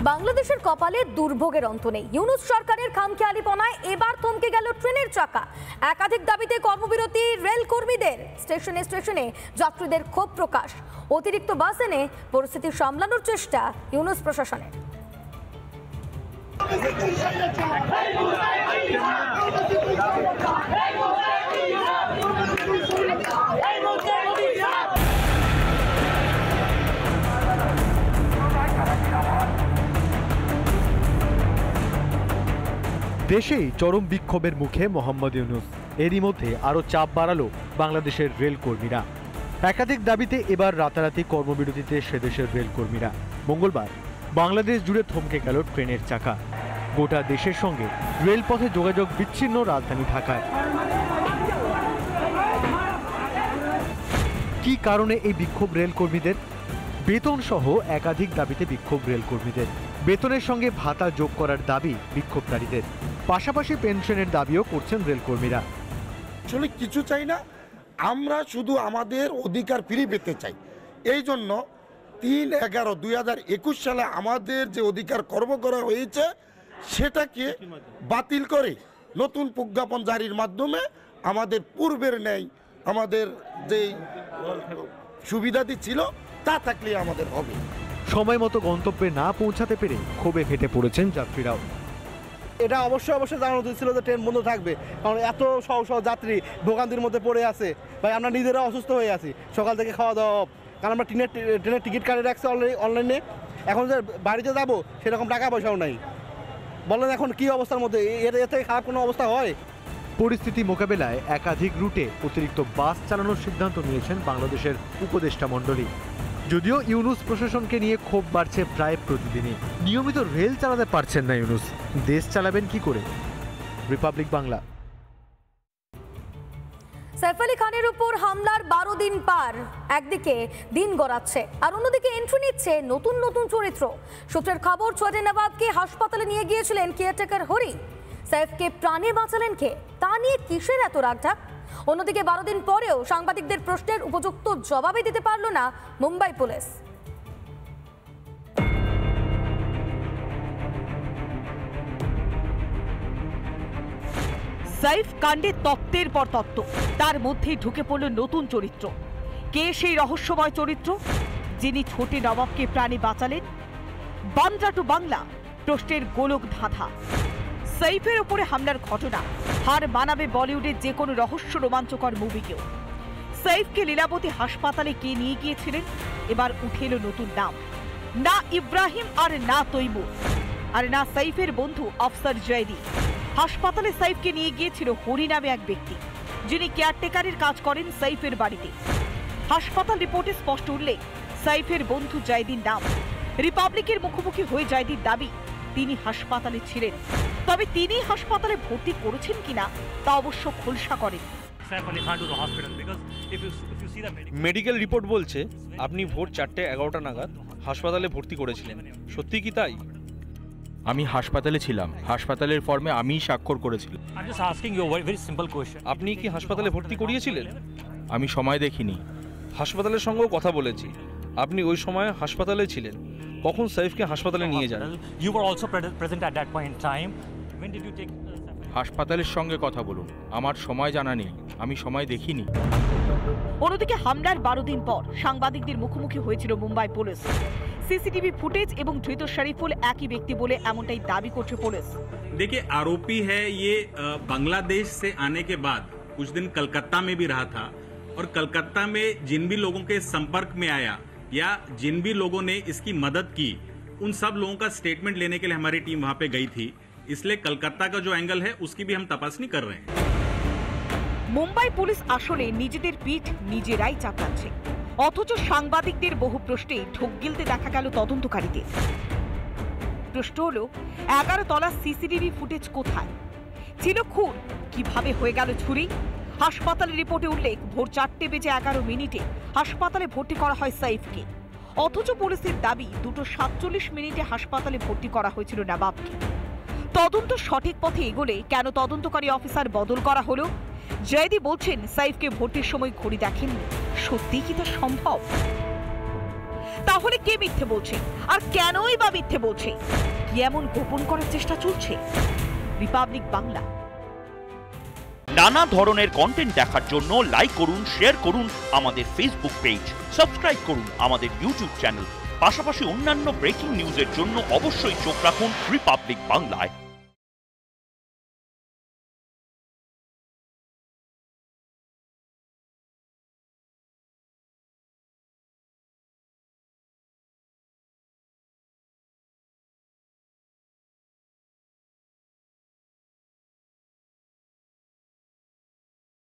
বাংলাদেশের কপালে দুর্ভোগের অন্ত নেই। ইউনূস সরকারের খামখেয়ালিপনায় এবার থমকে গেল ট্রেনের চাকা। একাধিক দাবিতে কর্মবিরতি রেল কর্মীদের, স্টেশনে স্টেশনে যাত্রীদের ক্ষোভ প্রকাশ। অতিরিক্ত বাস এনে পরিস্থিতি সামলানোর চেষ্টা ইউনূস প্রশাসনের। দেশেই চরম বিক্ষোভের মুখে মোহাম্মদ ইউনূস। এরই মধ্যে আরও চাপ বাড়ালো বাংলাদেশের রেল কর্মীরা। একাধিক দাবিতে এবার রাতারাতি কর্মবিরতিতে সেদেশের রেল কর্মীরা। মঙ্গলবার বাংলাদেশ জুড়ে থমকে গেল ট্রেনের চাকা। গোটা দেশের সঙ্গে রেলপথে যোগাযোগ বিচ্ছিন্ন রাজধানী ঢাকায়। কি কারণে এই বিক্ষোভ রেল কর্মীদের? বেতন সহ একাধিক দাবিতে বিক্ষোভ রেল কর্মীদের। বেতনের সঙ্গে ভাতা যোগ করার দাবি বিক্ষোভকারীদের। পাশাপাশি পেনশনের দাবিও করছেন রেল কর্মীরা। আসলে কিছু চাই না, আমরা শুধু আমাদের অধিকার ফিরে পেতে চাই। এই জন্য 3/11/2021 সালে আমাদের যে অধিকার খর্ব করা হয়েছে সেটাকে বাতিল করে নতুন প্রজ্ঞাপন জারির মাধ্যমে আমাদের পূর্বের ন্যায় আমাদের যে সুবিধাটি ছিল তা থাকলে আমাদের হবে। সময় মতো গন্তব্যে না পৌঁছাতে পেরে ক্ষোভে ফেটে পড়েছেন যাত্রীরাও। এটা অবশ্যই জানানো উচিত ছিল যে ট্রেন বন্ধ থাকবে, কারণ এত শহ শহ যাত্রী ভোগান্তির মধ্যে পড়ে আছে। ভাই আমরা নিজেরা অসুস্থ হয়ে আছি, সকাল থেকে খাওয়া দাওয়া অফ, কারণ আমরা ট্রেনের টিকিট কাটে রাখছি অনলাইনে। এখন যে বাড়িতে যাবো সেরকম টাকা পয়সাও নাই। বলেন এখন কি অবস্থার মধ্যে, এর থেকে খারাপ কোনো অবস্থা হয়? পরিস্থিতি মোকাবেলায় একাধিক রুটে অতিরিক্ত বাস চালানোর সিদ্ধান্ত নিয়েছেন বাংলাদেশের উপদেষ্টা মণ্ডলী। যদিও ইউনূস প্রশাসনকে নিয়ে ক্ষোভ বাড়ছে প্রায় প্রতিদিনই। নিয়মিত রেল চালাতে পারছেন না ইউনূস, দেশ চালাবেন কি করে? রিপাবলিক বাংলা। সাইফ আলী খানের উপর হামলার 12 দিন পার। একদিকে দিন গড়াচ্ছে আর অন্যদিকে এন্ট্রি নিচ্ছে নতুন নতুন চরিত্র। সূত্রের খবর, ছোটে নবাবকে হাসপাতালে নিয়ে গিয়েছিলেন কেয়ারটেকার হরি। সাইফকে প্রাণে বাঁচালেন কে? তা নিয়ে কিসের এত রাগঢাক? অন্যদিকে 12 দিন পরেও সাংবাদিকদের প্রশ্নের উপযুক্ত জবাবই দিতে পারল না মুম্বাই পুলিশ। সাইফ কাণ্ডে তত্ত্বের পর তত্ত্ব, তার মধ্যেই ঢুকে পড়ল নতুন চরিত্র। কে সেই রহস্যময় চরিত্র যিনি ছোটে নবাবকে প্রাণে বাঁচালেন? বান্দ্রা টু বাংলা প্রশ্নের গোলক ধাঁধা। সাইফের উপরে হামলার ঘটনা হার মানাবে বলিউডের যে কোনো রহস্য রোমাঞ্চকর মুভিকেও। সাইফকে লীলাবতী হাসপাতালে কে নিয়ে গিয়েছিলেন? এবার উঠে এলো নতুন নাম। না ইব্রাহিম আর না তৈমুর, আর না সাইফের বন্ধু আফসার জয়দি। হাসপাতালে সাইফকে নিয়ে গিয়েছিল হরি নামে এক ব্যক্তি, যিনি কেয়ারটেকারের কাজ করেন সাইফের বাড়িতে। হাসপাতাল রিপোর্টে স্পষ্ট উল্লেখ সাইফের বন্ধু জয়দির নাম। রিপাবলিকের মুখোমুখি হয়ে জয়দির দাবি তিনি হাসপাতালে ছিলেন, তবে তিনি হাসপাতালে ভর্তি করেছেন কিনা তা অবশ্য খোলসা করেন। মেডিকেল রিপোর্ট বলছে আপনি ভোর 4:11 নাগাদ হাসপাতালে ভর্তি করেছিলেন, সত্যি কি তাই? আমি হাসপাতালে ছিলাম, হাসপাতালের ফর্মে আমিই স্বাক্ষর করেছিলাম। আপনি কি হাসপাতালে ভর্তি করিয়েছিলেন? আমি সময় দেখিনি। হাসপাতালের সঙ্গেও কথা বলেছি, আপনি ওই সময় হাসপাতালে ছিলেন। কখন সাইফকে হাসপাতালে নিয়ে যান? হাসপাতালের সঙ্গে কথা বলুন, আমার সময় জানা নেই, আমি সময় দেখিনি। অন্যদিকে হামলার 12 দিন পর সাংবাদিকদের মুখোমুখি হয়েছিল মুম্বাই পুলিশ। सीसीटीवी फुटेज एवं धृत शरीफुल एक ही व्यक्ति बोले एमनटाई दाबी करছে पुलिस। देखिए आरोपी है ये बांग्लादेश से आने के बाद कुछ दिन कलकत्ता में भी रहा था और कलकत्ता में जिन भी लोगों के संपर्क में आया या जिन भी लोगों ने इसकी मदद की उन सब लोगों का स्टेटमेंट लेने के लिए हमारी टीम वहां पे गई थी। इसलिए कलकत्ता का जो एंगल है उसकी भी हम तपासनी कर रहे हैं। मुंबई पुलिस आसले निजेदेर पीठ निजेराई चापलाচ্ছে, অথচ সাংবাদিকদের বহু প্রশ্নে ঢোক গিলতে দেখা গেল তদন্তকারীদের। প্রশ্ন হলো 11 তলা সিসিটিভি ফুটেজ কোথায় ছিল? খুন কিভাবে হয়ে গেল ছুরি? হাসপাতালের রিপোর্টে উল্লেখ ভোর 4:11 হাসপাতালে ভর্তি করা হয় সাইফকে, অথচ পুলিশের দাবি 2:47 হাসপাতালে ভর্তি করা হয়েছিল নবাবকে। তদন্ত সঠিক পথে এগোলে কেন তদন্তকারী অফিসার বদল করা হলো? জয়দি বলছেন সাইফকে ভর্তির সময় ঘড়ি দেখেননি, সত্যি কি তা সম্ভব? তাহলে কে মিথ্যে বলছে, আর কেনই বা মিথ্যে বলছে? কি এমন গোপন করার চেষ্টা চলছে? রিপাবলিক বাংলা। নানা ধরনের কন্টেন্ট দেখার জন্য লাইক করুন, শেয়ার করুন আমাদের ফেসবুক পেজ, সাবস্ক্রাইব করুন আমাদের ইউটিউব চ্যানেল। পাশাপাশি অন্যান্য ব্রেকিং নিউজের জন্য অবশ্যই চোখ রাখুন রিপাবলিক বাংলায়।